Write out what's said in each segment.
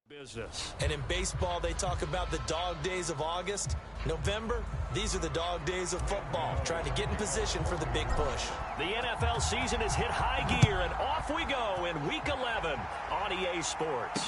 Business. And in baseball, they talk about the dog days of August. November, these are the dog days of football, trying to get in position for the big push. The NFL season has hit high gear, and off we go in Week 11 on EA Sports.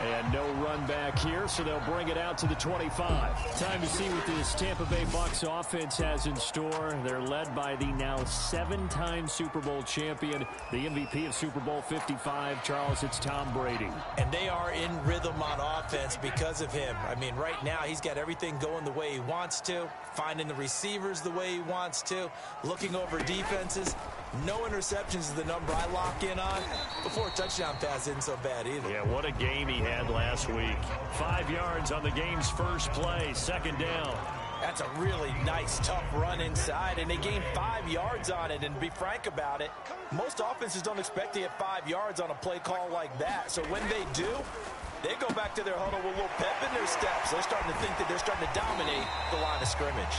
And no run back here, so they'll bring it out to the 25. Time to see what this Tampa Bay Bucs offense has in store. They're led by the now 7-time Super Bowl champion, the MVP of Super Bowl 55. Charles, it's Tom Brady. And they are in rhythm on offense because of him. I mean, right now, he's got everything going the way he wants to, finding the receivers the way he wants to, looking over defenses. No interceptions is the number I lock in on. Before a touchdown pass isn't so bad either. Yeah, what a game he had last week. 5 yards on the game's first play, second down. That's a really nice, tough run inside, and they gained 5 yards on it. And to be frank about it, most offenses don't expect to get 5 yards on a play call like that. So when they do, they go back to their huddle with a little pep in their steps. They're starting to think that they're starting to dominate the line of scrimmage.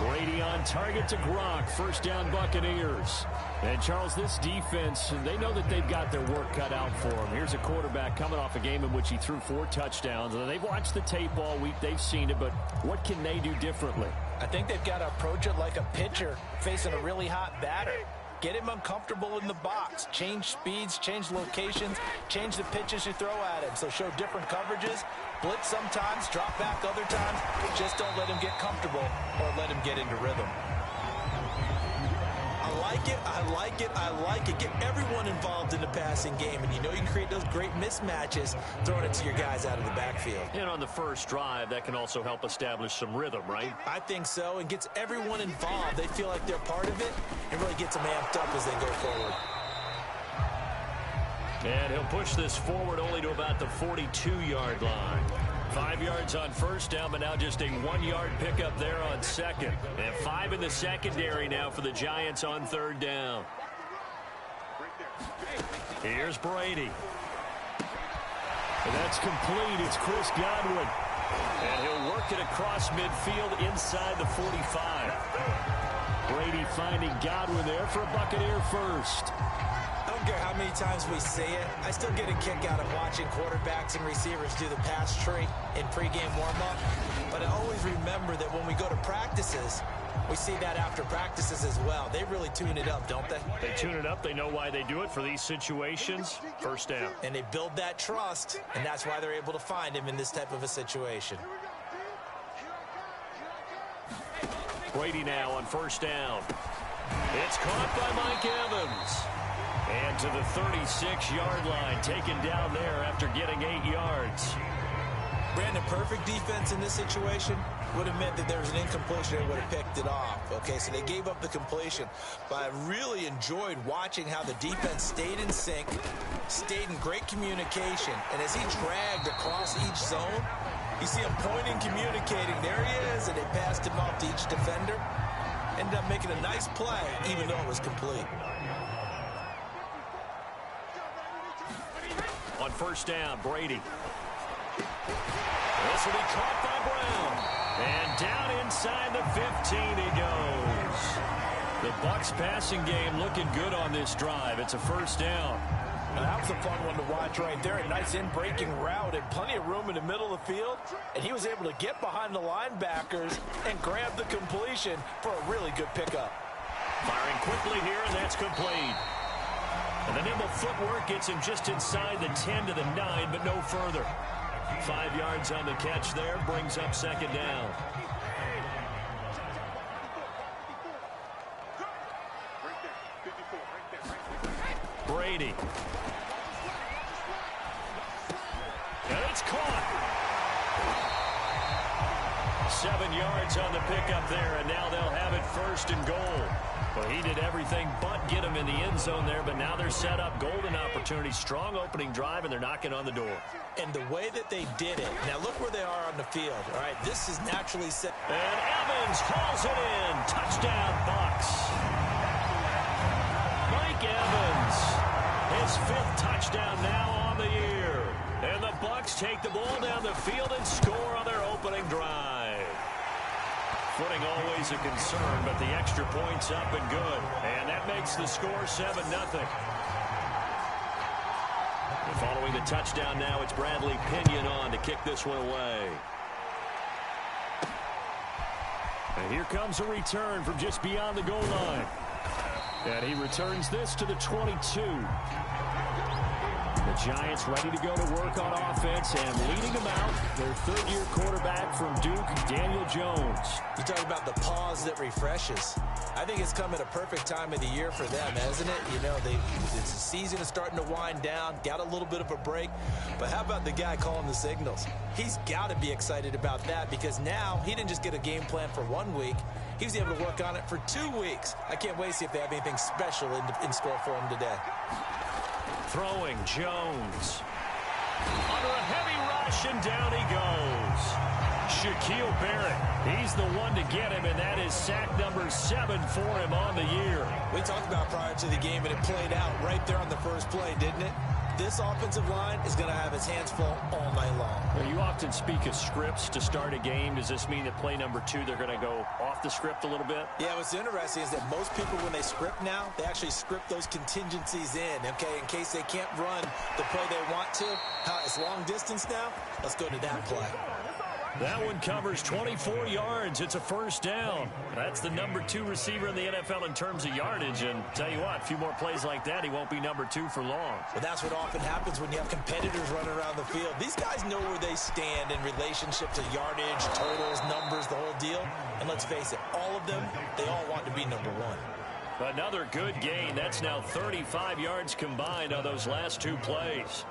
Brady on target to Gronk. First down, Buccaneers. And, Charles, this defense, they know that they've got their work cut out for them. Here's a quarterback coming off a game in which he threw 4 touchdowns. They've watched the tape all week. They've seen it, but what can they do differently? I think they've got to approach it like a pitcher facing a really hot batter. Get him uncomfortable in the box. Change speeds, change locations, change the pitches you throw at him. So show different coverages. Blitz sometimes, drop back other times. Just don't let him get comfortable or let him get into rhythm. I like it, I like it, I like it. Get everyone involved in the passing game, and you know you can create those great mismatches throwing it to your guys out of the backfield. And on the first drive, that can also help establish some rhythm, right? I think so, and gets everyone involved. They feel like they're part of it, and really gets them amped up as they go forward. And he'll push this forward only to about the 42-yard line. 5 yards on first down, but now just a 1-yard pickup there on second. And 5 in the secondary now for the Giants on third down. Here's Brady. And that's complete. It's Chris Godwin. And he'll work it across midfield inside the 45. Brady finding Godwin there for a Buccaneer first. I don't care how many times we say it, I still get a kick out of watching quarterbacks and receivers do the pass tree in pregame warm-up. But I always remember that when we go to practices, we see that after practices as well. They really tune it up, don't they? They tune it up. They know why they do it for these situations. First down. And they build that trust, and that's why they're able to find him in this type of a situation. Brady now on first down. It's caught by Mike Evans. And to the 36-yard line, taken down there after getting 8 yards. Brandon, perfect defense in this situation would have meant that there was an incompletion and would have picked it off. Okay, so they gave up the completion. But I really enjoyed watching how the defense stayed in sync, stayed in great communication. And as he dragged across each zone, you see him pointing, communicating. There he is, and they passed him off to each defender. Ended up making a nice play, even though it was complete. On first down, Brady. This will be caught by Brown. And down inside the 15 he goes. The Bucs passing game looking good on this drive. It's a first down. Now that was a fun one to watch right there. A nice in-breaking route and plenty of room in the middle of the field. And he was able to get behind the linebackers and grab the completion for a really good pickup. Firing quickly here, and that's complete. And the nimble footwork gets him just inside the 10 to the 9, but no further. 5 yards on the catch there, brings up second down. Brady. And it's caught. 7 yards on the pickup there, and now they'll have it first and goal. Well, he did everything but get him in the end zone there, but now they're set up. Golden opportunity, strong opening drive, and they're knocking on the door. And the way that they did it, now look where they are on the field. All right, this is naturally set. And Evans hauls it in. Touchdown, Bucs. Mike Evans, his 5th touchdown now on the year. And the Bucs take the ball down the field and score on their opening drive. Footing always a concern, but the extra point's up and good. And that makes the score 7-0. Following the touchdown now, it's Bradley Pinion on to kick this one away. And here comes a return from just beyond the goal line. And he returns this to the 22. The Giants ready to go to work on offense, and leading them out, their third-year quarterback from Duke, Daniel Jones. You talk about the pause that refreshes. I think it's come at a perfect time of the year for them, hasn't it? You know, the season is starting to wind down, got a little bit of a break. But how about the guy calling the signals? He's got to be excited about that, because now he didn't just get a game plan for 1 week. He was able to work on it for 2 weeks. I can't wait to see if they have anything special in store for him today. Throwing Jones. Under a heavy rush, and down he goes. Shaquille Barrett, he's the one to get him, and that is sack number 7 for him on the year. We talked about prior to the game, and it played out right there on the first play, didn't it? This offensive line is going to have its hands full all night long. Well, you often speak of scripts to start a game. Does this mean that play number 2, they're going to go off the script a little bit? Yeah, what's interesting is that most people, when they script now, they actually script those contingencies in, okay, in case they can't run the play they want to. It's long distance now. Let's go to that play. That one covers 24 yards. It's a first down. That's the number 2 receiver in the NFL in terms of yardage. And tell you what, a few more plays like that, he won't be number 2 for long. Well, that's what often happens when you have competitors running around the field. These guys know where they stand in relationship to yardage, totals, numbers, the whole deal. And let's face it, all of them, they all want to be number 1. Another good gain. That's now 35 yards combined on those last 2 plays.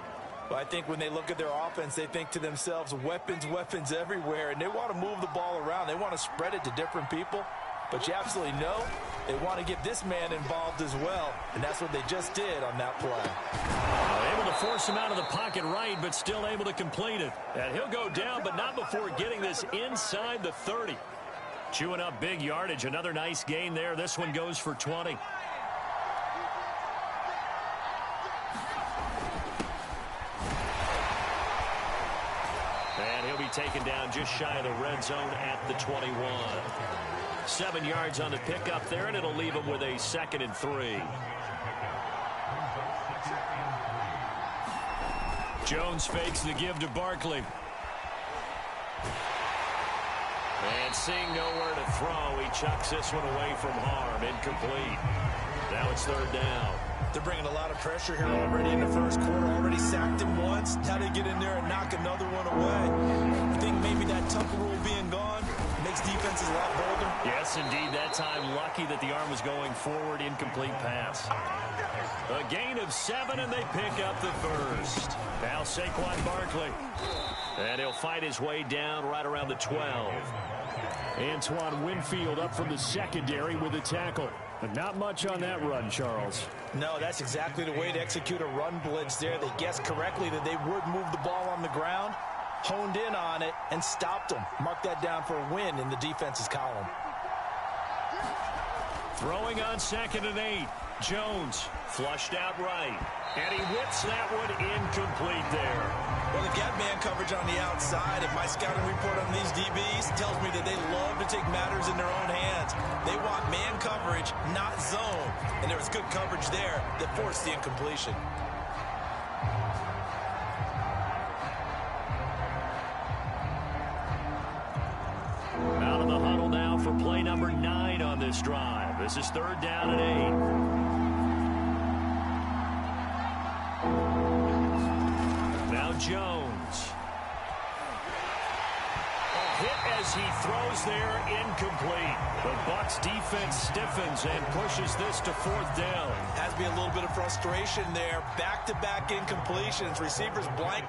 Well, I think when they look at their offense, they think to themselves, weapons, weapons everywhere, and they want to move the ball around. They want to spread it to different people, but you absolutely know they want to get this man involved as well, and that's what they just did on that play. Able to force him out of the pocket right, but still able to complete it. And he'll go down, but not before getting this inside the 30. Chewing up big yardage. Another nice gain there. This one goes for 20. And he'll be taken down just shy of the red zone at the 21. 7 yards on the pickup there, and it'll leave him with a 2nd and 3. Jones fakes the give to Barkley. And seeing nowhere to throw, he chucks this one away from harm. Incomplete. Now it's 3rd down. They're bringing a lot of pressure here already in the first quarter. Already sacked him once. Now they get in there and knock another one away. I think maybe that Tucker rule being gone makes defenses a lot bolder. Yes, indeed. That time lucky that the arm was going forward. Incomplete pass. A gain of 7, and they pick up the first. Now Saquon Barkley. And he'll fight his way down right around the 12. Antoine Winfield up from the secondary with a tackle. But not much on that run, Charles. No, that's exactly the way to execute a run blitz there. They guessed correctly that they would move the ball on the ground, honed in on it, and stopped them. Mark that down for a win in the defense's column. Throwing on 2nd and 8. Jones flushed out right. And he whips that one incomplete there. Well, they've got man coverage on the outside. If my scouting report on these DBs tells me that they love to take matters in their own hands. They want man coverage, not zone. And there was good coverage there that forced the incompletion. Out of the huddle now for play number 9 on this drive. This is 3rd down and 8. Now Jones. Hit as he throws there, incomplete. The Bucs defense stiffens and pushes this to 4th down. Has to be a little bit of frustration there. Back-to-back incompletions. Receivers blank.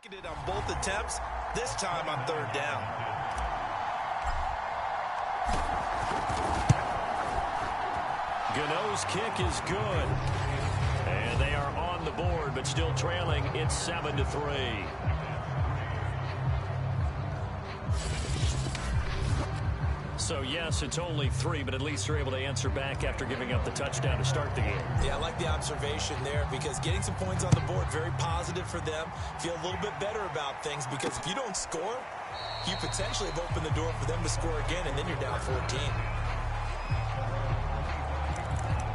It on both attempts, this time on 3rd down. Gano's kick is good. And they are on the board, but still trailing. It's 7-3. So, yes, it's only 3, but at least they're able to answer back after giving up the touchdown to start the game. Yeah, I like the observation there because getting some points on the board, very positive for them. Feel a little bit better about things because if you don't score, you potentially have opened the door for them to score again, and then you're down 14.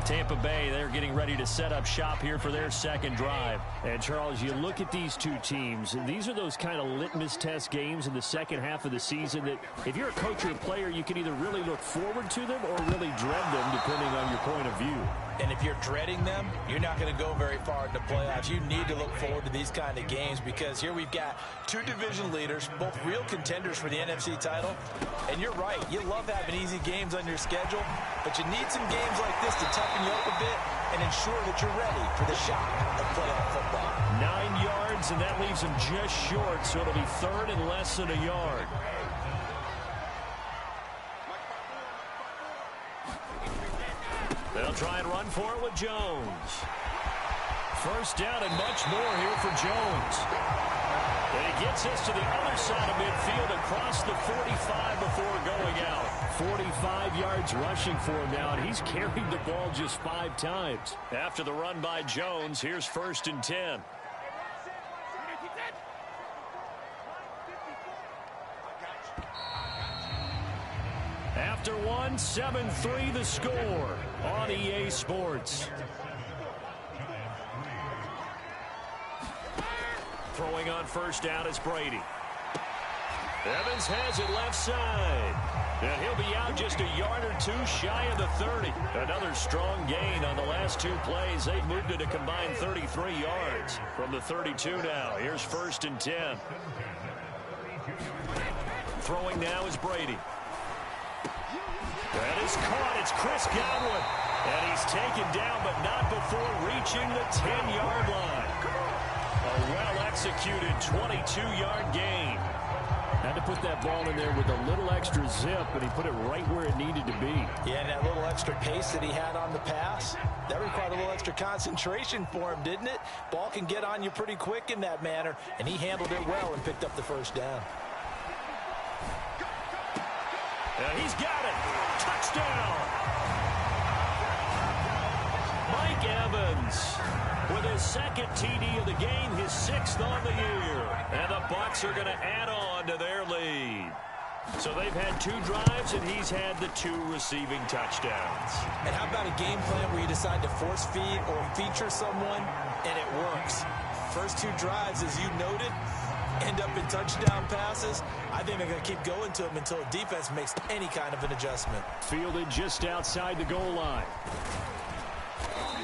Tampa Bay, they're getting ready to set up shop here for their second drive. And, Charles, you look at these two teams, and these are those kind of litmus test games in the second half of the season that if you're a coach or a player, you can either really look forward to them or really dread them, depending on your point of view. And if you're dreading them, you're not going to go very far in the playoffs. You need to look forward to these kind of games because here we've got two division leaders, both real contenders for the NFC title. And you're right, you love having easy games on your schedule, but you need some games like this to toughen you up a bit and ensure that you're ready for the shock of playoff football. 9 yards, and that leaves them just short, so it'll be third and less than a yard. They'll try and run for it with Jones. First down and much more here for Jones. And he gets us to the other side of midfield across the 45 before going out. 45 yards rushing for him now, and he's carried the ball just 5 times. After the run by Jones, here's 1st and 10. After 1, 7-3 the score on EA Sports. Throwing on first down is Brady. Evans has it left side. And he'll be out just a yard or 2 shy of the 30. Another strong gain on the last 2 plays. They've moved it a combined 33 yards from the 32 now. Here's 1st and 10. Throwing now is Brady. That is caught. It's Chris Godwin. And he's taken down, but not before reaching the 10-yard line. A well-executed 22-yard gain. Had to put that ball in there with a little extra zip, but he put it right where it needed to be. Yeah, and that little extra pace that he had on the pass, that required a little extra concentration for him, didn't it? Ball can get on you pretty quick in that manner, and he handled it well and picked up the first down. And he's got it. Touchdown. Mike Evans with his 2nd TD of the game, his 6th on the year. And the Bucs are going to add on to their lead. So they've had 2 drives, and he's had the 2 receiving touchdowns. And how about a game plan where you decide to force feed or feature someone, and it works? First 2 drives, as you noted, end up in touchdown passes. I think they're going to keep going to them until the defense makes any kind of an adjustment. Fielded just outside the goal line.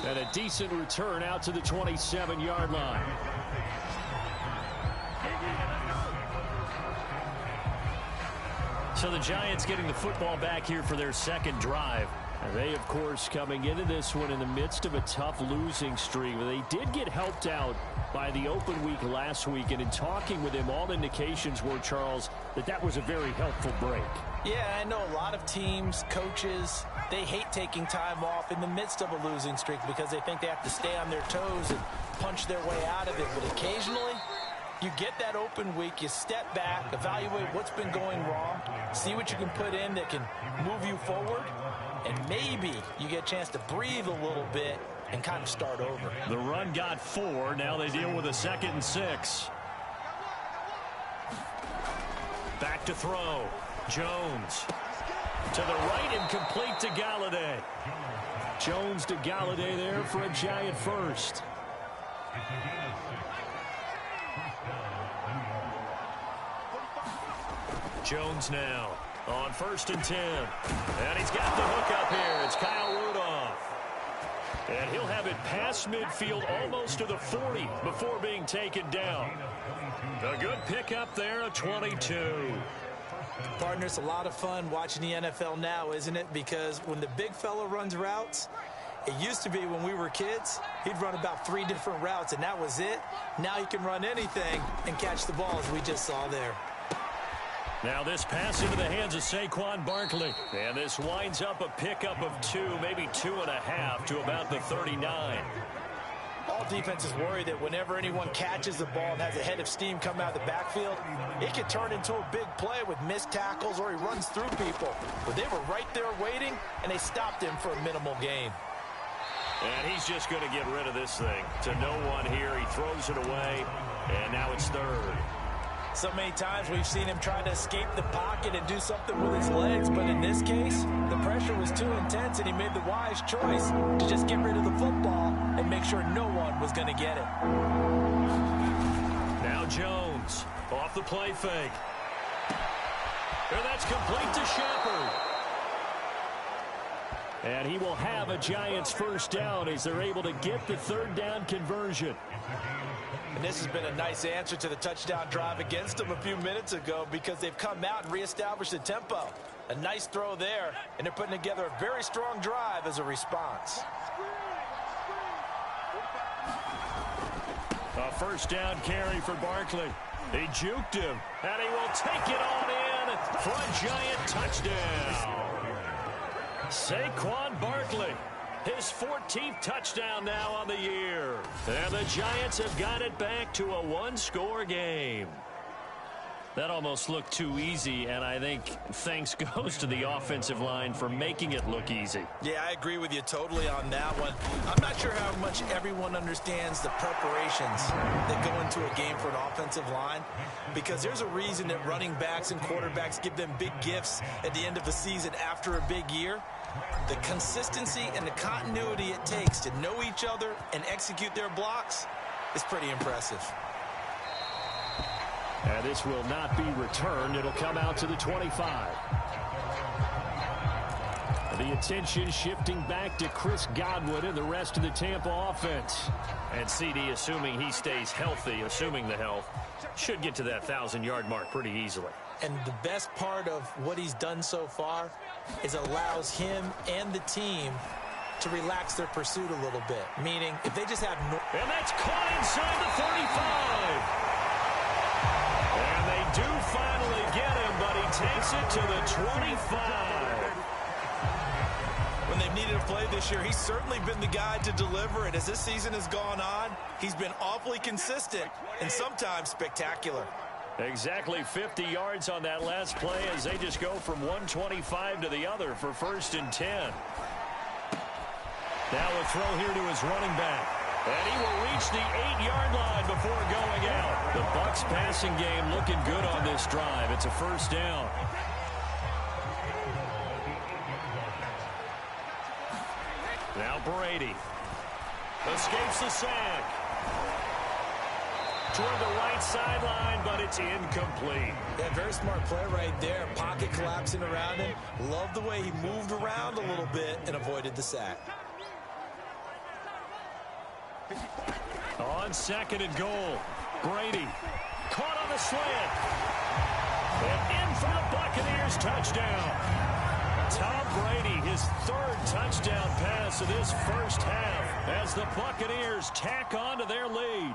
And a decent return out to the 27-yard line. So the Giants getting the football back here for their 2nd drive. And they, of course, coming into this one in the midst of a tough losing streak. They did get helped out by the open week last week. And in talking with him, all indications were, Charles, that was a very helpful break. Yeah, I know a lot of teams, coaches, they hate taking time off in the midst of a losing streak because they think they have to stay on their toes and punch their way out of it. But occasionally, you get that open week, you step back, evaluate what's been going wrong, see what you can put in that can move you forward, and maybe you get a chance to breathe a little bit and kind of start over. The run got 4. Now they deal with a 2nd and 6. Back to throw. Jones. To the right and complete to Galladay. Jones to Galladay there for a Giant first. Jones now on 1st and 10. And he's got the hook up here. It's Kyle Rudolph. And he'll have it past midfield almost to the 40 before being taken down. A good pickup there, a 22. Partner, it's a lot of fun watching the NFL now, isn't it? Because when the big fella runs routes, it used to be when we were kids, he'd run about 3 different routes, and that was it. Now he can run anything and catch the ball, as we just saw there. Now this pass into the hands of Saquon Barkley. And this winds up a pickup of 2, maybe 2.5 to about the 39. All defenses worry that whenever anyone catches the ball and has a head of steam come out of the backfield, it can turn into a big play with missed tackles or he runs through people. But they were right there waiting, and they stopped him for a minimal gain. And he's just going to get rid of this thing. To no one here, he throws it away, and now it's third. So many times we've seen him try to escape the pocket and do something with his legs, but in this case, the pressure was too intense, and he made the wise choice to just get rid of the football and make sure no one was going to get it. Now Jones, off the play fake. And that's complete to Shepard. And he will have a Giants first down as they're able to get the third down conversion. And this has been a nice answer to the touchdown drive against them a few minutes ago because they've come out and reestablished the tempo. A nice throw there, and they're putting together a very strong drive as a response. A first down carry for Barkley. He juked him, and he will take it on in for a Giant touchdown. Saquon Barkley, his 14th touchdown now on the year. And the Giants have got it back to a one-score game. That almost looked too easy, and I think thanks goes to the offensive line for making it look easy. Yeah, I agree with you totally on that one. I'm not sure how much everyone understands the preparations that go into a game for an offensive line, because there's a reason that running backs and quarterbacks give them big gifts at the end of the season after a big year. The consistency and the continuity it takes to know each other and execute their blocks is pretty impressive. And this will not be returned. It'll come out to the 25. The attention shifting back to Chris Godwin and the rest of the Tampa offense. And CD, assuming he stays healthy, assuming the health, should get to that 1,000-yard mark pretty easily. And the best part of what he's done so far is allows him and the team to relax their pursuit a little bit. Meaning, if they just have no... And that's caught inside the 35. And they do finally get him, but he takes it to the 25. When they've needed a play this year, he's certainly been the guy to deliver. And as this season has gone on, he's been awfully consistent and sometimes spectacular. Exactly 50 yards on that last play as they just go from 125 to the other for 1st and 10. Now a throw here to his running back. And he will reach the 8-yard line before going out. The Bucs passing game looking good on this drive. It's a first down. Now Brady escapes the sack. Toward the right sideline, but it's incomplete. Yeah, very smart play right there. Pocket collapsing around him. Love the way he moved around a little bit and avoided the sack. On 2nd and goal, Brady caught on the slant. And in for the Buccaneers touchdown. Tom Brady, his 3rd touchdown pass of this first half as the Buccaneers tack on to their lead.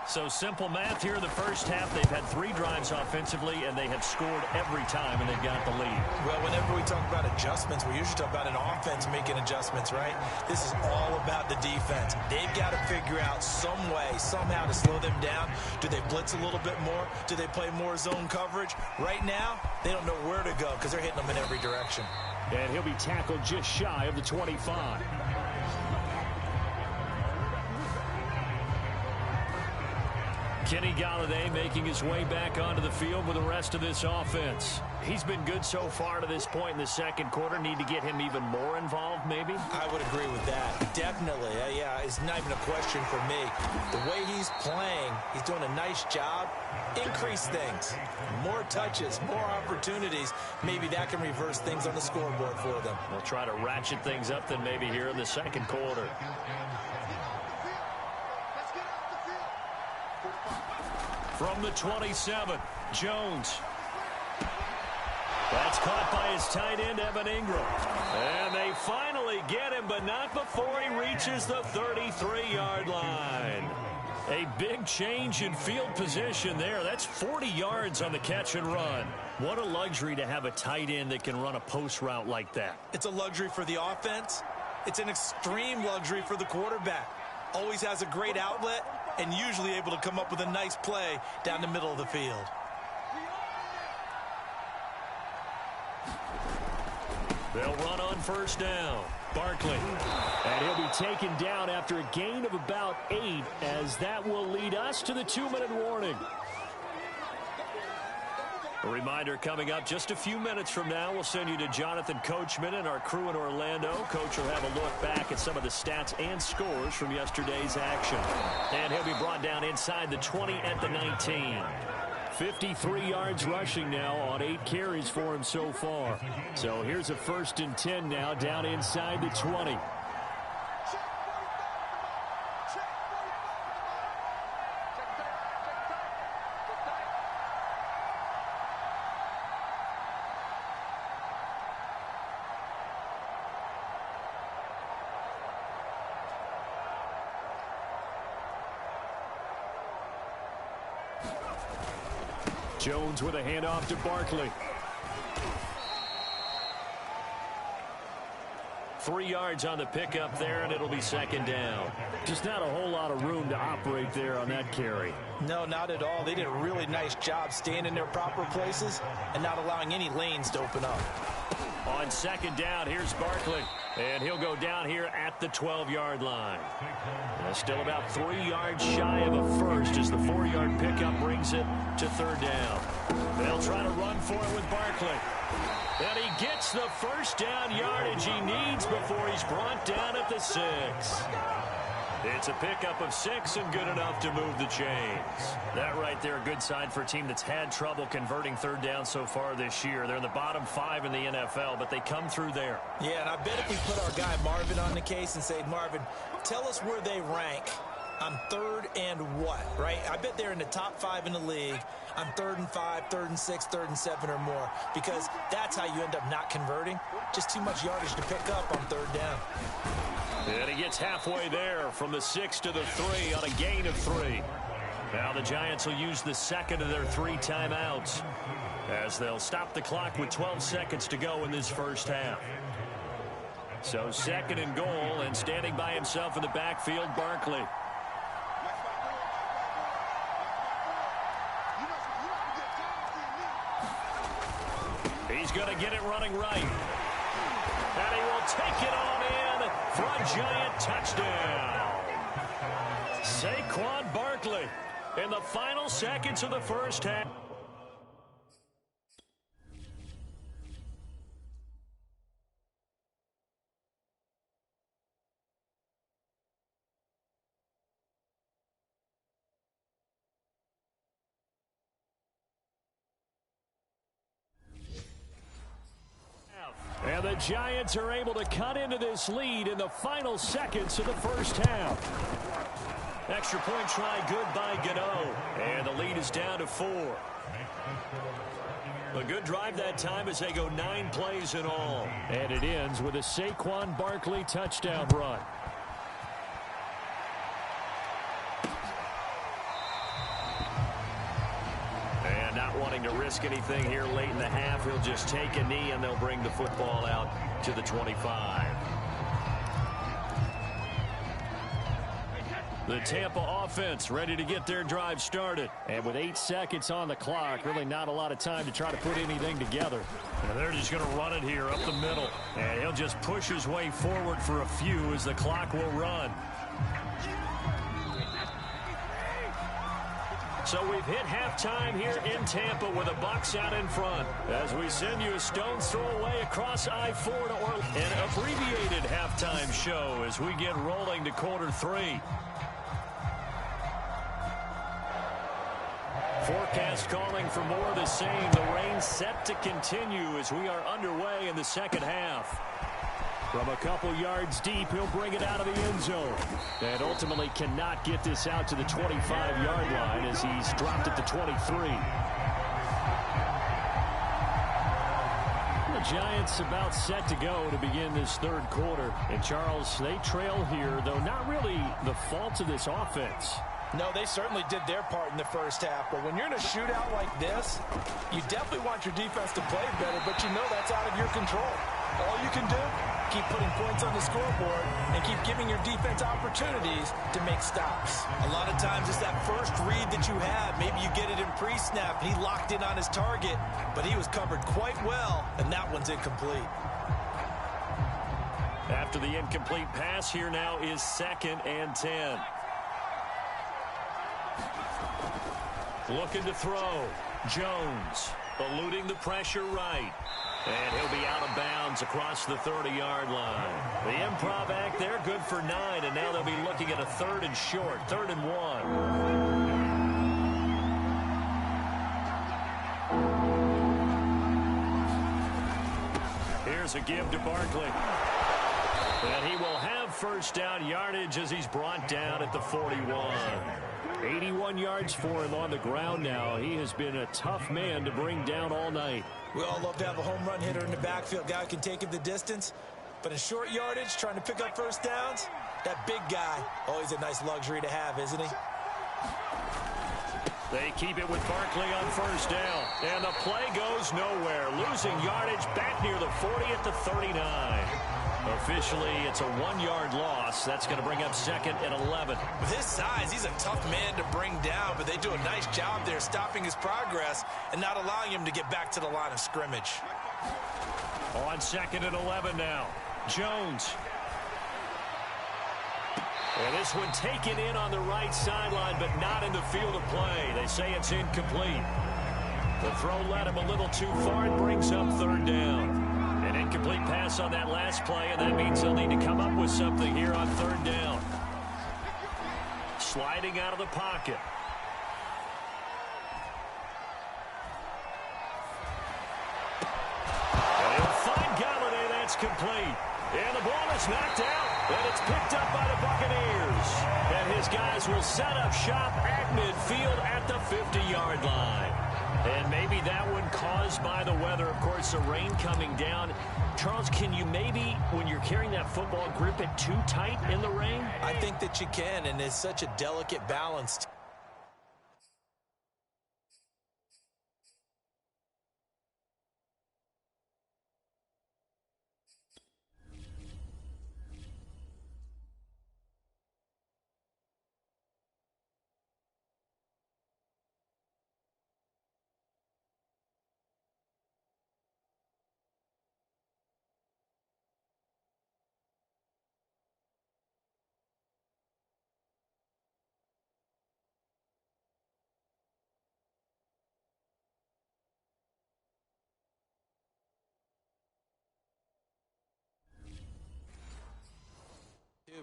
So simple math here in the first half. They've had 3 drives offensively, and they have scored every time, and they've got the lead. Well, whenever we talk about adjustments, we usually talk about an offense making adjustments, right? This is all about the defense. They've got to figure out some way, somehow to slow them down. Do they blitz a little bit more? Do they play more zone coverage? Right now, they don't know where to go because they're hitting them in every direction. And he'll be tackled just shy of the 25. Kenny Golladay making his way back onto the field with the rest of this offense. He's been good so far to this point in the second quarter. Need to get him even more involved, maybe? I would agree with that. Definitely. Yeah, it's not even a question for me. The way he's playing, he's doing a nice job. Increase things. More touches, more opportunities. Maybe that can reverse things on the scoreboard for them. We'll try to ratchet things up then maybe here in the second quarter. From the 27, Jones. That's caught by his tight end, Evan Ingram. And they finally get him, but not before he reaches the 33-yard line. A big change in field position there. That's 40 yards on the catch and run. What a luxury to have a tight end that can run a post route like that. It's a luxury for the offense. It's an extreme luxury for the quarterback. Always has a great outlet and usually able to come up with a nice play down the middle of the field. They'll run on first down. Barkley. And he'll be taken down after a gain of about 8, as that will lead us to the 2-minute warning. A reminder coming up just a few minutes from now. We'll send you to Jonathan Coachman and our crew in Orlando. Coach will have a look back at some of the stats and scores from yesterday's action. And he'll be brought down inside the 20 at the 19. 53 yards rushing now on 8 carries for him so far. So here's a 1st and 10 now down inside the 20. Jones with a handoff to Barkley. 3 yards on the pickup there, and it'll be 2nd down. Just not a whole lot of room to operate there on that carry. No, not at all. They did a really nice job staying in their proper places and not allowing any lanes to open up. On 2nd down, here's Barkley. And he'll go down here at the 12-yard line. Still about 3 yards shy of a first as the 4-yard pickup brings it to 3rd down. They'll try to run for it with Barkley. And he gets the 1st down yardage he needs before he's brought down at the 6. It's a pickup of 6 and good enough to move the chains. That right there, a good sign for a team that's had trouble converting 3rd down so far this year. They're in the bottom 5 in the NFL, but they come through there. Yeah, and I bet if we put our guy Marvin on the case and say, Marvin, tell us where they rank on 3rd and what, right? I bet they're in the top 5 in the league on 3rd and 5, 3rd and 6, 3rd and 7 or more, because that's how you end up not converting. Just too much yardage to pick up on 3rd down. And he gets halfway there from the 6 to the 3 on a gain of 3. Now the Giants will use the 2nd of their 3 timeouts as they'll stop the clock with 12 seconds to go in this 1st half. So 2nd and goal, and standing by himself in the backfield, Barkley. He's going to get it running right. And he will take it on in for a Giant touchdown. Saquon Barkley in the final seconds of the 1st half. And the Giants are able to cut into this lead in the final seconds of the 1st half. Extra point try good by Gano. And the lead is down to 4. A good drive that time as they go 9 plays in all. And it ends with a Saquon Barkley touchdown run. And not wanting to risk anything here late in the half, he'll just take a knee and they'll bring the football out to the 25. The Tampa offense ready to get their drive started. And with 8 seconds on the clock, really not a lot of time to try to put anything together. And they're just going to run it here up the middle. And he'll just push his way forward for a few as the clock will run. So we've hit halftime here in Tampa with the Bucs out in front. As we send you a stone's throw away across I-4 to Orlando. An abbreviated halftime show as we get rolling to quarter 3. Forecast calling for more of the same. The rain set to continue as we are underway in the 2nd half. From a couple yards deep, he'll bring it out of the end zone. And ultimately cannot get this out to the 25-yard line as he's dropped at the 23. The Giants about set to go to begin this 3rd quarter. And Charles, they trail here, though not really the fault of this offense. No, they certainly did their part in the 1st half. But when you're in a shootout like this, you definitely want your defense to play better, but you know that's out of your control. All you can do keep putting points on the scoreboard and keep giving your defense opportunities to make stops. A lot of times it's that first read that you have. Maybe you get it in pre-snap, and he locked in on his target, but he was covered quite well, and that one's incomplete. After the incomplete pass, here now is 2nd and 10. Looking to throw. Jones eluding the pressure right. And he'll be out of bounds across the 30-yard line. The improv act there, good for 9, and now they'll be looking at a 3rd and short, 3rd and 1. Here's a give to Barkley. And he will have first down yardage as he's brought down at the 41. 81 yards for him on the ground now. He has been a tough man to bring down all night. We all love to have a home run hitter in the backfield. Guy who can take it the distance. But in short yardage, trying to pick up first downs, that big guy, always a nice luxury to have, isn't he? They keep it with Barkley on first down. And the play goes nowhere. Losing yardage back near the 40 at the 39. Officially, it's a 1-yard loss. That's going to bring up 2nd and 11. With his size, he's a tough man to bring down, but they do a nice job there stopping his progress and not allowing him to get back to the line of scrimmage. On 2nd and 11 now. Jones. And this one taken in on the right sideline, but not in the field of play. They say it's incomplete. The throw led him a little too far. It brings up 3rd down. An incomplete pass on that last play, and that means they'll need to come up with something here on 3rd down. Sliding out of the pocket. And he'll find Galladay. That's complete. And the ball is knocked out, and it's picked up by the Buccaneers. And his guys will set up shop at midfield at the 50-yard line. And maybe that one caused by the weather. Of course, the rain coming down. Charles, can you maybe, when you're carrying that football, grip it too tight in the rain? I think that you can, and it's such a delicate balance.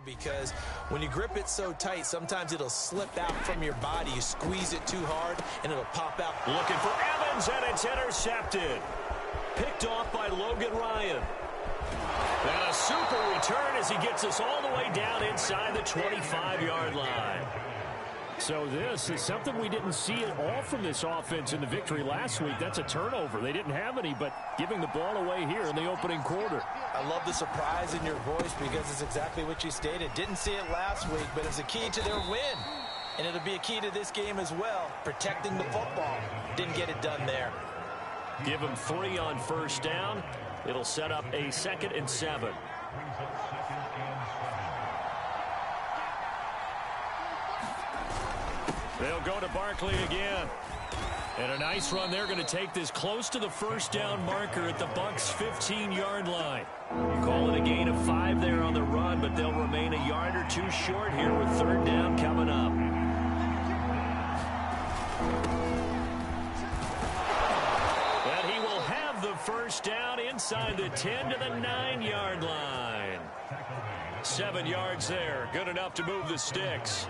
Because when you grip it so tight, sometimes it'll slip out from your body. You squeeze it too hard, and it'll pop out. Looking for Evans, and it's intercepted. Picked off by Logan Ryan. And a super return as he gets us all the way down inside the 25-yard line. So this is something we didn't see at all from this offense in the victory last week. That's a turnover. They didn't have any, but giving the ball away here in the opening quarter. I love the surprise in your voice because it's exactly what you stated. Didn't see it last week, but it's a key to their win. And it'll be a key to this game as well, protecting the football. Didn't get it done there. Give them 3 on first down. It'll set up a 2nd and 7. They'll go to Barkley again. And a nice run. They're going to take this close to the first down marker at the Bucs' 15-yard line. Call it a gain of 5 there on the run, but they'll remain a yard or 2 short here with 3rd down coming up. And he will have the first down inside the 10 to the 9-yard line. 7 yards there. Good enough to move the sticks.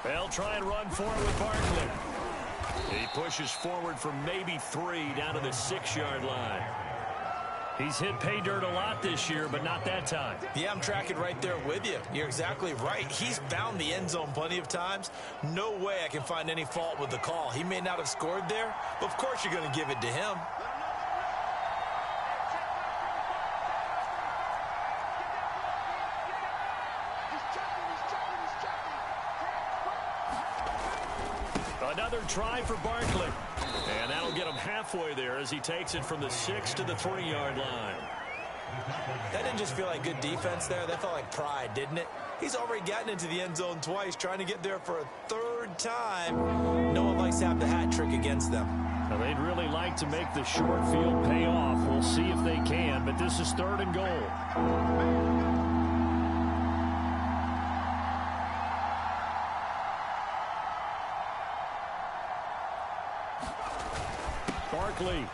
They'll try and run for it with Barkley. He pushes forward for maybe 3 down to the 6-yard line. He's hit pay dirt a lot this year, but not that time. Yeah, I'm tracking right there with you. You're exactly right. He's found the end zone plenty of times. No way I can find any fault with the call. He may not have scored there, but of course you're going to give it to him. Another try for Barkley. And that'll get him halfway there as he takes it from the 6 to the 3-yard line. That didn't just feel like good defense there. That felt like pride, didn't it? He's already gotten into the end zone twice, trying to get there for a third time. No one likes to have the hat trick against them. Well, they'd really like to make the short field pay off. We'll see if they can, but this is 3rd and goal. Barkley.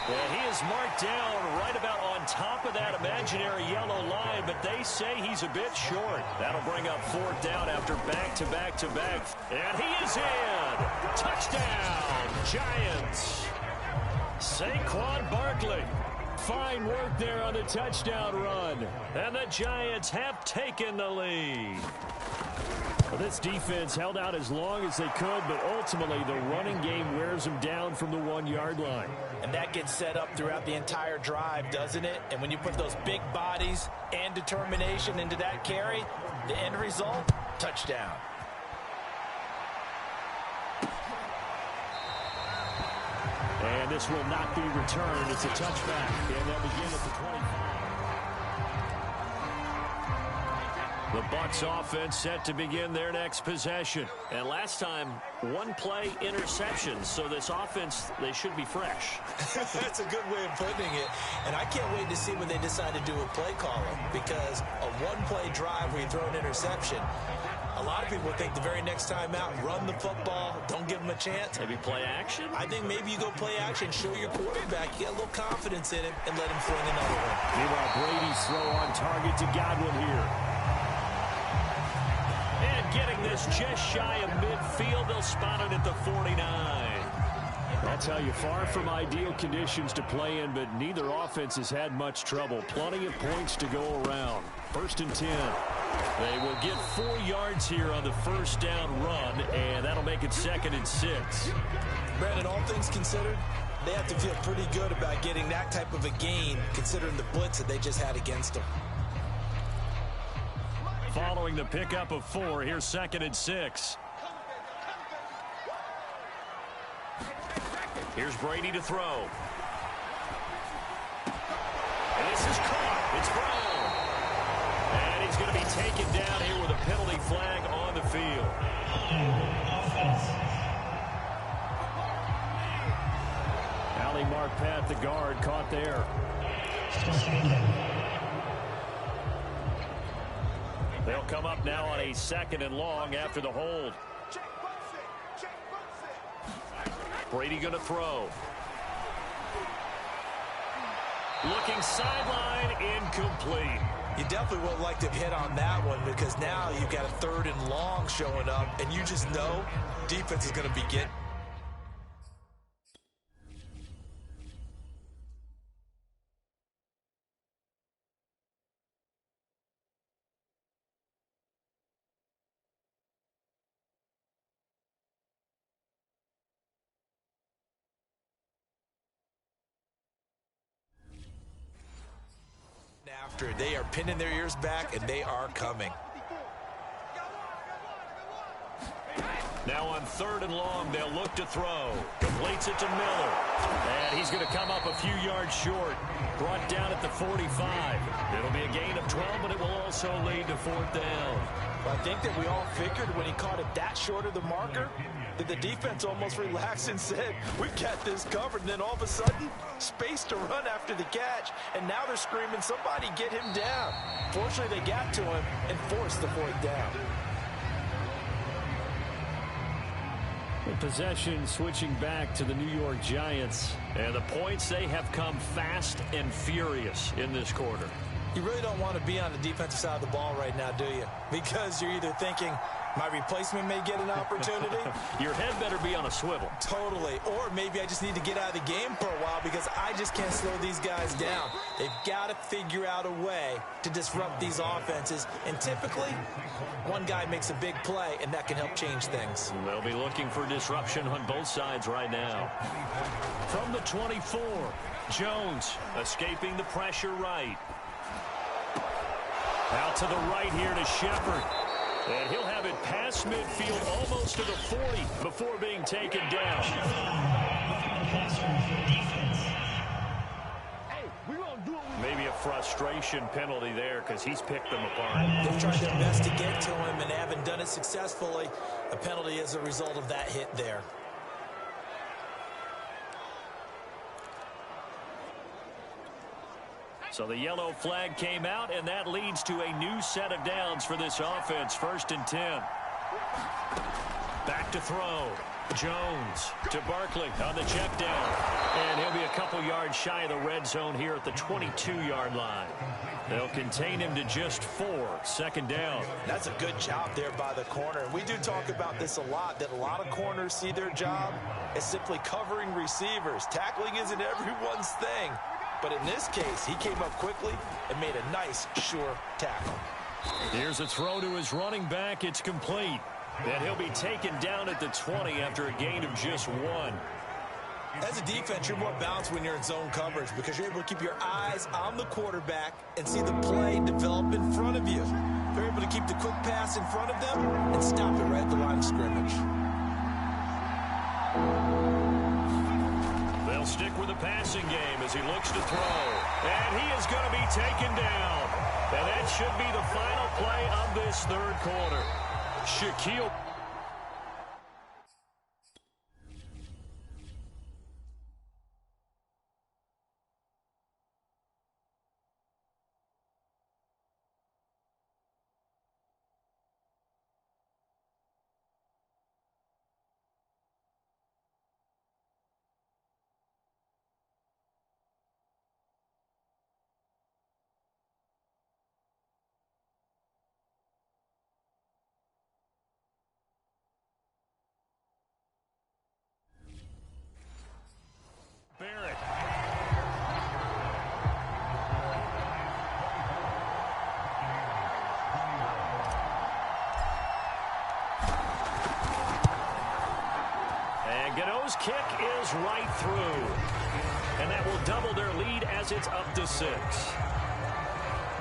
And he is marked down right about on top of that imaginary yellow line, but they say he's a bit short. That'll bring up 4th down after back-to-back-to-back. And he is in. Touchdown, Giants. Saquon Barkley. Fine work there on the touchdown run. And the Giants have taken the lead. Well, this defense held out as long as they could, but ultimately the running game wears them down from the 1-yard line. And that gets set up throughout the entire drive, doesn't it? And when you put those big bodies and determination into that carry, the end result, touchdown. And this will not be returned. It's a touchback. And they'll begin at the 25. The Bucs offense set to begin their next possession. And last time, 1-play interception. So this offense, they should be fresh. That's a good way of putting it. And I can't wait to see what they decide to do with play calling. Because a 1-play drive where you throw an interception, a lot of people think the very next time out, run the football, don't give them a chance. Maybe play action? I think maybe you go play action, show your quarterback, you get a little confidence in him, and let him fling another one. Meanwhile, Brady's throw on target to Godwin here. And getting this just shy of midfield, they'll spot it at the 49. I'll tell you, far from ideal conditions to play in, but neither offense has had much trouble. Plenty of points to go around. 1st and 10. They will get 4 yards here on the 1st down run, and that'll make it 2nd and 6. Brandon, all things considered, they have to feel pretty good about getting that type of a gain, considering the blitz that they just had against them. Following the pickup of 4, here's 2nd and 6. Here's Brady to throw. And this is caught. It's Brown. And he's going to be taken down here with a penalty flag on the field. Ali Marpet, the guard, caught there. They'll come up now on a 2nd and long after the hold. Brady going to throw. Looking sideline, incomplete. You definitely would like to hit on that one because now you've got a 3rd and long showing up, and you just know defense is going to begin. After they are pinning their ears back, and they are coming. Now on 3rd and long, they'll look to throw. Completes it to Miller. And he's going to come up a few yards short. Brought down at the 45. It'll be a gain of 12, but it will also lead to 4th down. Well, I think that we all figured when he caught it that short of the marker, that the defense almost relaxed and said, we've got this covered. And then all of a sudden, space to run after the catch. And now they're screaming, somebody get him down. Fortunately, they got to him and forced the 4th down. Possession switching back to the New York Giants. And the points, they have come fast and furious in this quarter. You really don't want to be on the defensive side of the ball right now, do you? Because you're either thinking, my replacement may get an opportunity. Your head better be on a swivel. Totally. Or maybe I just need to get out of the game for a while because I just can't slow these guys down. They've got to figure out a way to disrupt these offenses. And typically, one guy makes a big play, and that can help change things. They'll be looking for disruption on both sides right now. From the 24, Jones escaping the pressure right. Out to the right here to Shepard. And he'll have it past midfield almost to the 40 before being taken down. Maybe a frustration penalty there because he's picked them apart. They've tried their best to get to him and haven't done it successfully. A penalty as a result of that hit there. So the yellow flag came out, and that leads to a new set of downs for this offense. 1st and 10. Back to throw. Jones to Barkley on the check down. And he'll be a couple yards shy of the red zone here at the 22-yard line. They'll contain him to just 4. 2nd down. That's a good job there by the corner. We do talk about this a lot, that a lot of corners see their job as simply covering receivers. Tackling isn't everyone's thing. But in this case, he came up quickly and made a nice, sure tackle. Here's a throw to his running back. It's complete. And he'll be taken down at the 20 after a gain of just 1. As a defense, you're more balanced when you're in zone coverage because you're able to keep your eyes on the quarterback and see the play develop in front of you. You're able to keep the quick pass in front of them and stop it right at the line of scrimmage. They'll stick with the passing game as he looks to throw. And he is going to be taken down. And that should be the final play of this 3rd quarter. Shaquille. Barrett. And Gano's kick is right through. And that will double their lead as it's up to 6.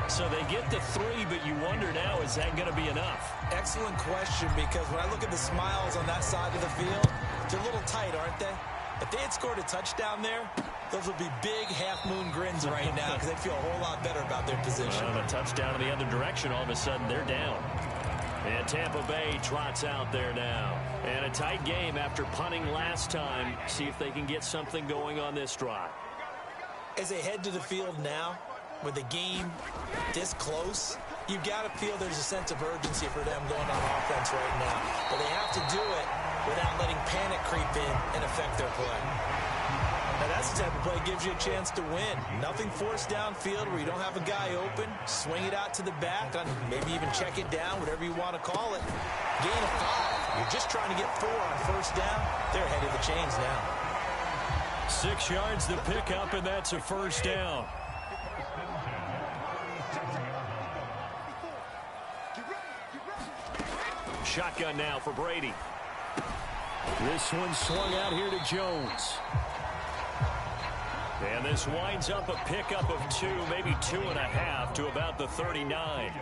So they get to 3, but you wonder now, is that going to be enough? Excellent question, because when I look at the smiles on that side of the field, they're a little tight, aren't they? If they had scored a touchdown there, those would be big half-moon grins right now because they feel a whole lot better about their position. And a touchdown in the other direction, all of a sudden they're down. And Tampa Bay trots out there now. And a tight game after punting last time. See if they can get something going on this drive. As they head to the field now, with the game this close, you've got to feel there's a sense of urgency for them going on offense right now. But they have to do it without letting panic creep in and affect their play. Now that's the type of play that gives you a chance to win. Nothing forced downfield where you don't have a guy open. Swing it out to the back, maybe even check it down, whatever you want to call it. Gain of 5. You're just trying to get 4 on 1st down. They're ahead of the chains now. 6 yards to pick up, and that's a 1st down. Shotgun now for Brady. This one swung out here to Jones. And this winds up a pickup of 2, maybe 2.5 to about the 39.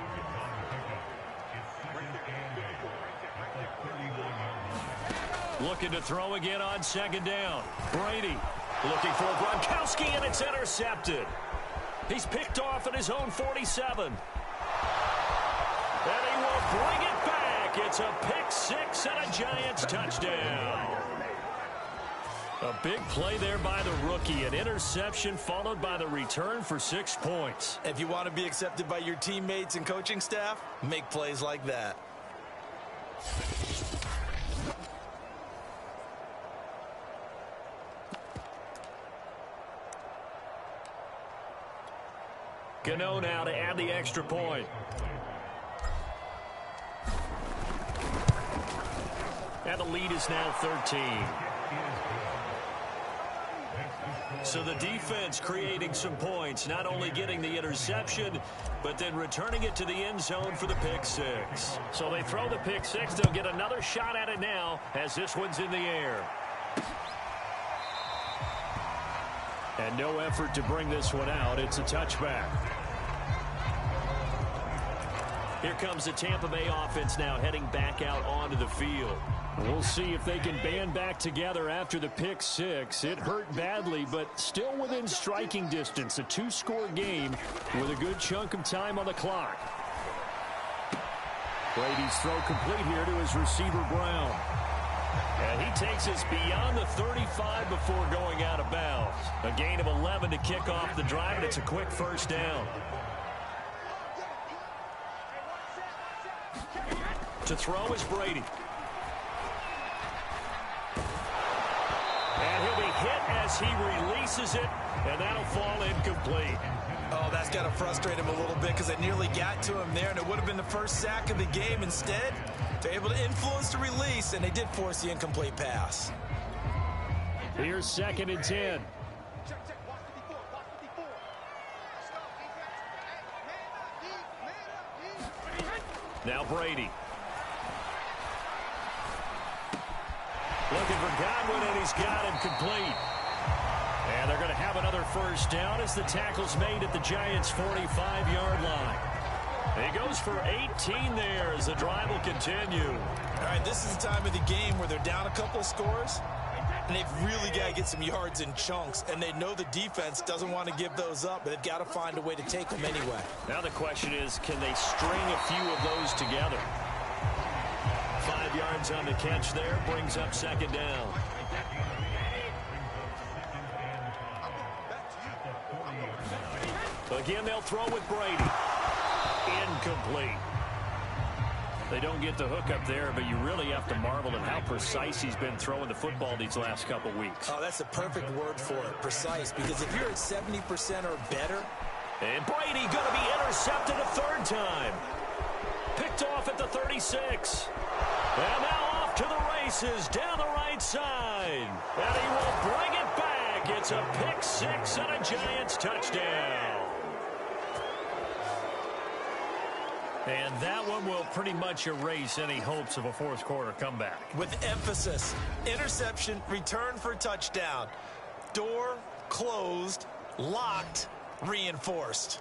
Looking to throw again on 2nd down. Brady looking for Gronkowski, and it's intercepted. He's picked off at his own 47. And he will bring it back. It's a pick 6 and a Giants touchdown. A big play there by the rookie. An interception followed by the return for 6 points. If you want to be accepted by your teammates and coaching staff, make plays like that. Gano now to add the extra point. And the lead is now 13. So the defense creating some points, not only getting the interception, but then returning it to the end zone for the pick 6. So they throw the pick 6. They'll get another shot at it now as this one's in the air. And no effort to bring this one out. It's a touchback. Here comes the Tampa Bay offense now heading back out onto the field. We'll see if they can band back together after the pick six. It hurt badly, but still within striking distance. A two-score game with a good chunk of time on the clock. Brady's throw complete here to his receiver, Brown. And he takes us beyond the 35 before going out of bounds. A gain of 11 to kick off the drive, and it's a quick first down. To throw is Brady. And he'll be hit as he releases it, and that'll fall incomplete. Oh, that's got to frustrate him a little bit because they nearly got to him there, and it would have been the first sack of the game. Instead, they're able to influence the release, and they did force the incomplete pass. Here's 2nd and 10. Now Brady. Looking for Godwin, and he's got him complete. And they're going to have another first down as the tackle's made at the Giants' 45-yard line. He goes for 18 there as the drive will continue. All right, this is the time of the game where they're down a couple of scores, and they've really got to get some yards in chunks, and they know the defense doesn't want to give those up, but they've got to find a way to take them anyway. Now the question is, can they string a few of those together? 5 yards on the catch there, brings up 2nd down. Again, they'll throw with Brady. Incomplete. They don't get the hook up there, but you really have to marvel at how precise he's been throwing the football these last couple weeks. Oh, that's the perfect word for it, precise, because if you're at 70% or better. And Brady going to be intercepted a third time. Picked off at the 36. And now off to the races down the right side. And he will bring it back. It's a pick six and a Giants touchdown. And that one will pretty much erase any hopes of a fourth quarter comeback. With emphasis, interception, return for touchdown. Door closed, locked, reinforced.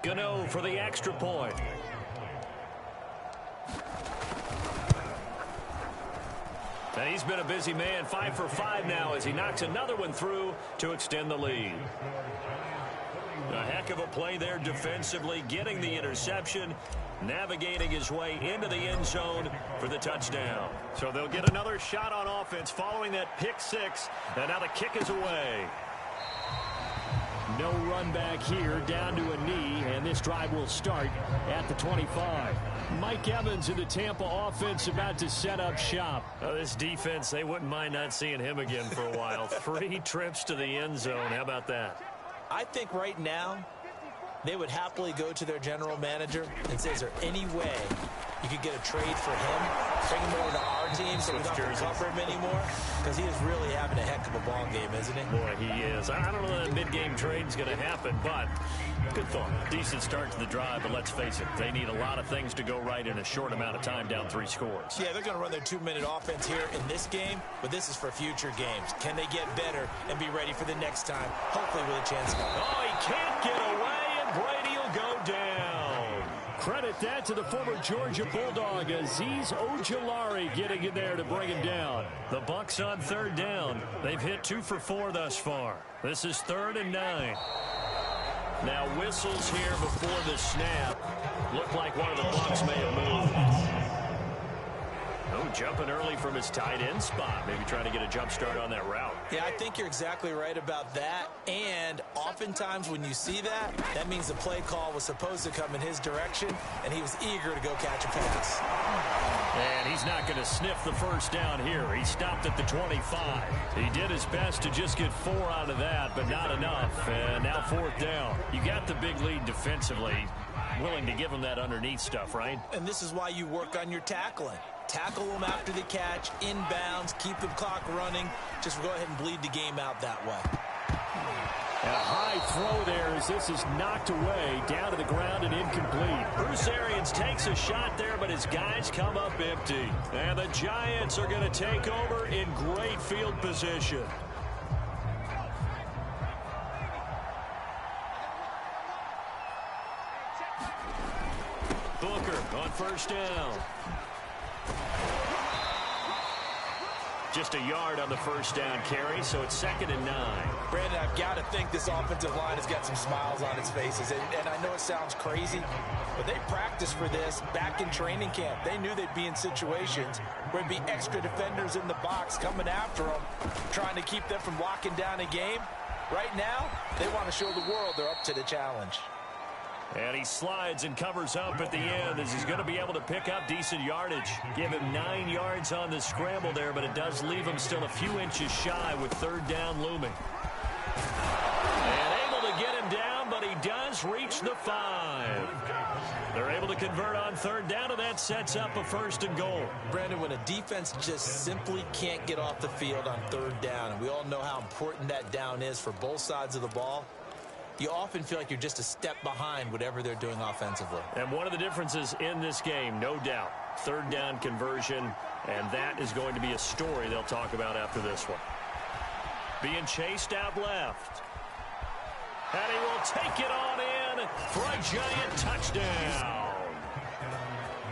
Gano for the extra point. And he's been a busy man, 5 for 5 now as he knocks another one through to extend the lead. A heck of a play there defensively, getting the interception, navigating his way into the end zone for the touchdown. So they'll get another shot on offense following that pick six, and now the kick is away. No run back here, down to a knee, and this drive will start at the 25. Mike Evans in the Tampa offense about to set up shop. This defense, they wouldn't mind not seeing him again for a while. 3 trips to the end zone. How about that? I think right now they would happily go to their general manager and say, is there any way you could get a trade for him, bring him over to our team so we don't have to cover him anymore? Because he is really having a heck of a ball game, isn't he? Boy, he is. I don't know that mid-game trade's going to happen, but good thought. Decent start to the drive, but let's face it, they need a lot of things to go right in a short amount of time, down 3 scores. Yeah, they're going to run their 2-minute offense here in this game, but this is for future games. Can they get better and be ready for the next time, hopefully with a chance? Oh, he can't get away, and Brady will go down. Credit that to the former Georgia Bulldog, Azeez Ojulari getting in there to bring him down. The Bucs on 3rd down. They've hit 2 for 4 thus far. This is 3rd and 9. Now whistles here before the snap. Looked like one of the Bucs may have moved. Oh, jumping early from his tight end spot. Maybe trying to get a jump start on that route. Yeah, I think you're exactly right about that. And oftentimes when you see that, that means the play call was supposed to come in his direction, and he was eager to go catch a pass. And he's not going to sniff the first down here. He stopped at the 25. He did his best to just get 4 out of that, but not enough. And now 4th down. You got the big lead defensively. Willing to give him that underneath stuff, right? And this is why you work on your tackling. Tackle them after the catch, inbounds, keep the clock running. Just go ahead and bleed the game out that way. And a high throw there as this is knocked away, down to the ground and incomplete. Bruce Arians takes a shot there, but his guys come up empty. And the Giants are going to take over in great field position. Booker on first down. Just a yard on the first down carry, so it's 2nd and 9. Brandon, I've got to think this offensive line has got some smiles on its faces. And I know it sounds crazy, but they practiced for this back in training camp. They knew they'd be in situations where there'd be extra defenders in the box coming after them, trying to keep them from locking down a game. Right now, they want to show the world they're up to the challenge. And he slides and covers up at the end as he's going to be able to pick up decent yardage. Give him 9 yards on the scramble there, but it does leave him still a few inches shy with 3rd down looming. And able to get him down, but he does reach the 5. They're able to convert on 3rd down, and that sets up a 1st and goal. Brandon, when a defense just simply can't get off the field on 3rd down, and we all know how important that down is for both sides of the ball, you often feel like you're just a step behind whatever they're doing offensively. And one of the differences in this game, no doubt, 3rd down conversion, and that is going to be a story they'll talk about after this one. Being chased out left. And he will take it on in for a giant touchdown.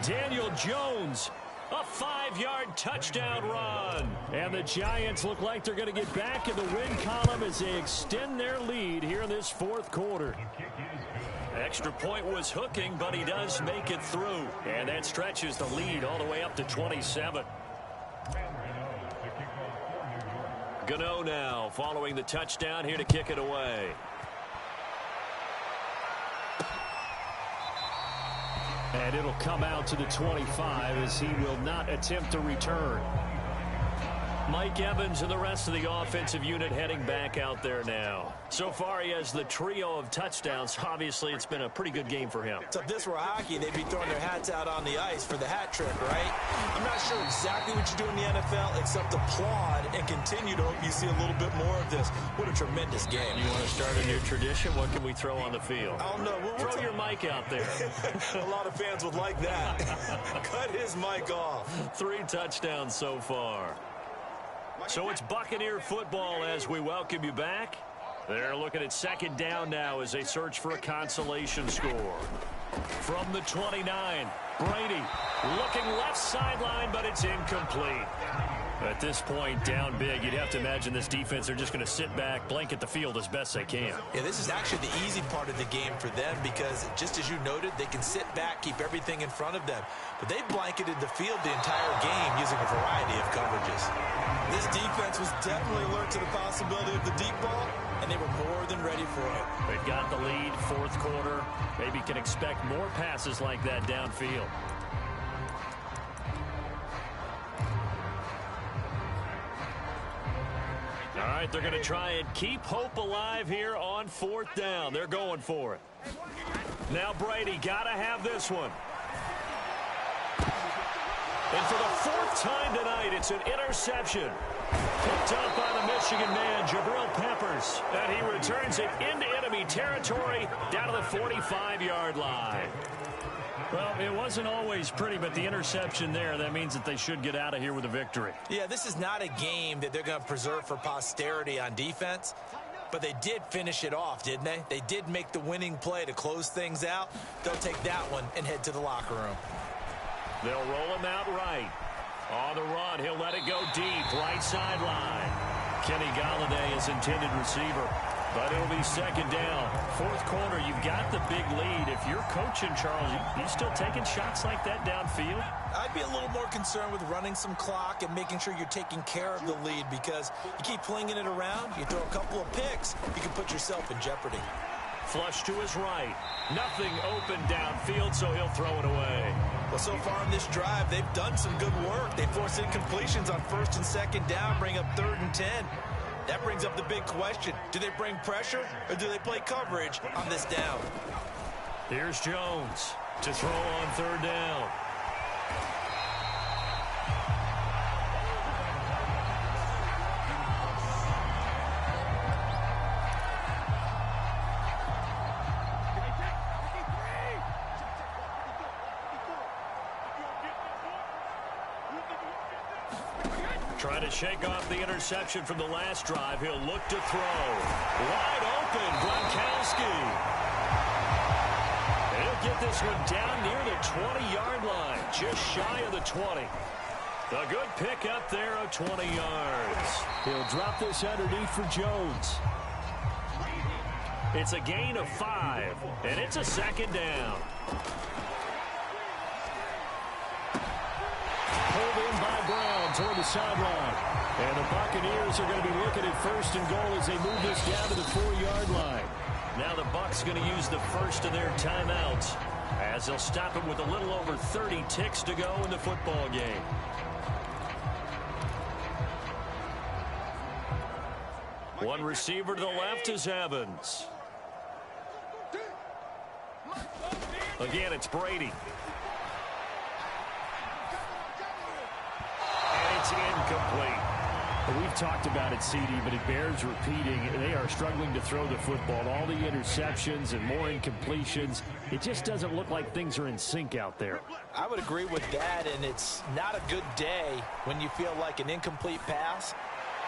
Daniel Jones, a 5-yard touchdown run. And the Giants look like they're going to get back in the win column as they extend their lead here in this 4th quarter. Extra point was hooking, but he does make it through. And that stretches the lead all the way up to 27. Gano now following the touchdown here to kick it away. And it'll come out to the 25 as he will not attempt to return. Mike Evans and the rest of the offensive unit heading back out there now. So far, he has the trio of touchdowns. Obviously, it's been a pretty good game for him. So if this were hockey, they'd be throwing their hats out on the ice for the hat trick, right? I'm not sure exactly what you do in the NFL except applaud and continue to hope you see a little bit more of this. What a tremendous game. You want to start a new tradition? What can we throw on the field? I don't know. Throw your mic out there. A lot of fans would like that. Cut his mic off. 3 touchdowns so far. So it's Buccaneer football as we welcome you back. They're looking at 2nd down now as they search for a consolation score. From the 29, Brady looking left sideline, but it's incomplete. At this point, down big, you'd have to imagine this defense, they're just going to sit back, blanket the field as best they can. Yeah, this is actually the easy part of the game for them because, just as you noted, they can sit back, keep everything in front of them. But they blanketed the field the entire game using a variety of coverages. This defense was definitely alert to the possibility of the deep ball, and they were more than ready for it. They've got the lead, 4th quarter. Maybe can expect more passes like that downfield. All right, they're going to try and keep hope alive here on 4th down. They're going for it. Now Brady got to have this one. And for the 4th time tonight, it's an interception. Picked up by the Michigan man, Jabril Peppers. And he returns it into enemy territory down to the 45-yard line. Well, it wasn't always pretty, but the interception there, that means that they should get out of here with a victory. Yeah, this is not a game that they're going to preserve for posterity on defense, but they did finish it off, didn't they? They did make the winning play to close things out. They'll take that one and head to the locker room. They'll roll him out right. On the run, he'll let it go deep, right sideline. Kenny Golladay is intended receiver. But it'll be 2nd down. 4th quarter, you've got the big lead. If you're coaching, Charles, you still taking shots like that downfield? I'd be a little more concerned with running some clock and making sure you're taking care of the lead because you keep flinging it around, you throw a couple of picks, you can put yourself in jeopardy. Flush to his right. Nothing open downfield, so he'll throw it away. Well, so far in this drive, they've done some good work. They force incompletions on 1st and 2nd down, bring up 3rd and 10. That brings up the big question. Do they bring pressure or do they play coverage on this down? Here's Jones to throw on 3rd down. Trying to shake off the interception from the last drive. He'll look to throw. Wide open, Gronkowski. He'll get this one down near the 20-yard line, just shy of the 20. A good pick up there of 20 yards. He'll drop this underneath for Jones. It's a gain of 5, and it's a second down. Pulled in by Brown toward the sideline. And the Buccaneers are going to be looking at 1st and goal as they move this down to the 4-yard line. Now the Bucs going to use the first of their timeouts as they'll stop it with a little over 30 ticks to go in the football game. One receiver to the left is Evans. Again, it's Brady. And it's incomplete. We've talked about it, CD, but it bears repeating. They are struggling to throw the football. All the interceptions and more incompletions. It just doesn't look like things are in sync out there. I would agree with that, and it's not a good day when you feel like an incomplete pass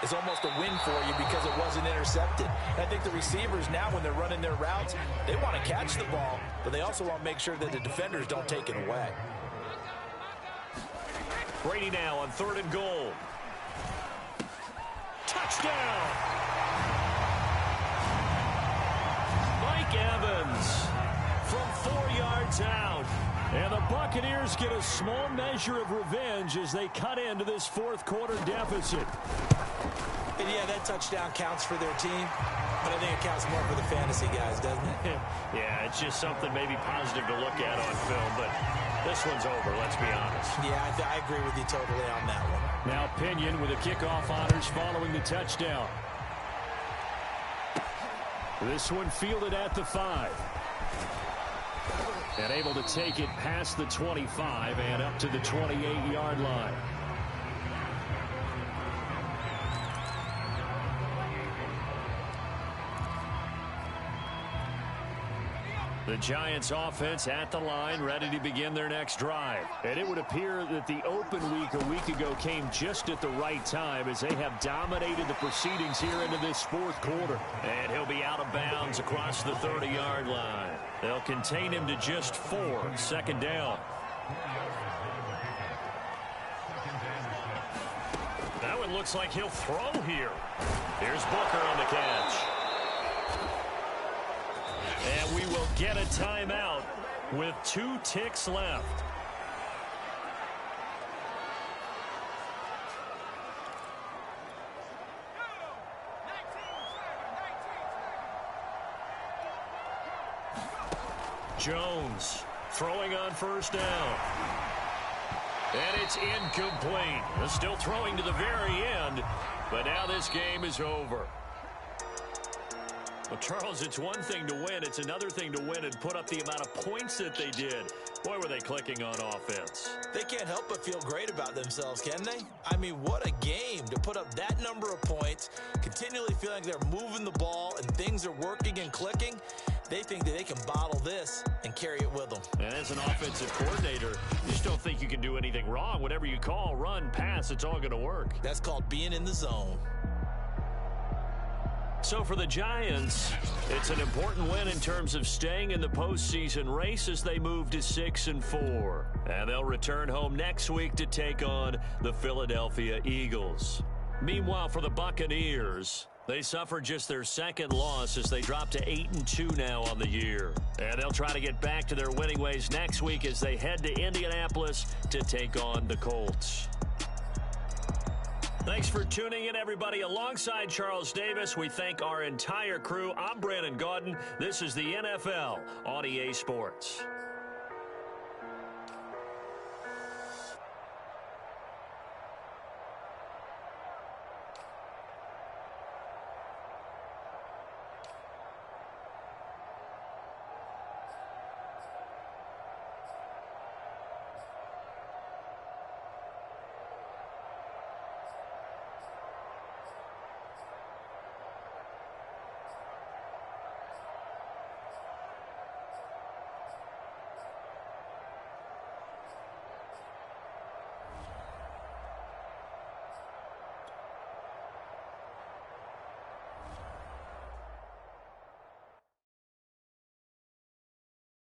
is almost a win for you because it wasn't intercepted. And I think the receivers now, when they're running their routes, they want to catch the ball, but they also want to make sure that the defenders don't take it away. Brady now on 3rd and goal. Touchdown! Mike Evans from 4 yards out. And the Buccaneers get a small measure of revenge as they cut into this 4th quarter deficit. And yeah, that touchdown counts for their team, but I think it counts more for the fantasy guys, doesn't it? Yeah, it's just something maybe positive to look at on film, but this one's over, let's be honest. Yeah, I agree with you totally on that one. Now Pinion with the kickoff honors following the touchdown. This one fielded at the 5. And able to take it past the 25 and up to the 28-yard line. The Giants offense at the line, ready to begin their next drive. And it would appear that the open week a week ago came just at the right time as they have dominated the proceedings here into this 4th quarter. And he'll be out of bounds across the 30-yard line. They'll contain him to just 4. 2nd down. That one looks like he'll throw here. Here's Booker on the catch. And we will get a timeout with 2 ticks left. Jones throwing on 1st down. And it's incomplete. They're still throwing to the very end, but now this game is over. Well, Charles, it's one thing to win. It's another thing to win and put up the amount of points that they did. Boy, were they clicking on offense. They can't help but feel great about themselves, can they? I mean, what a game to put up that number of points, continually feeling they're moving the ball and things are working and clicking. They think that they can bottle this and carry it with them. And as an offensive coordinator, you just don't think you can do anything wrong. Whatever you call, run, pass, it's all going to work. That's called being in the zone. So for the Giants, it's an important win in terms of staying in the postseason race as they move to 6-4. And they'll return home next week to take on the Philadelphia Eagles. Meanwhile, for the Buccaneers, they suffered just their 2nd loss as they drop to 8-2 now on the year. And they'll try to get back to their winning ways next week as they head to Indianapolis to take on the Colts. Thanks for tuning in, everybody. Alongside Charles Davis, we thank our entire crew. I'm Brandon Gaudin. This is the NFL on EA Sports.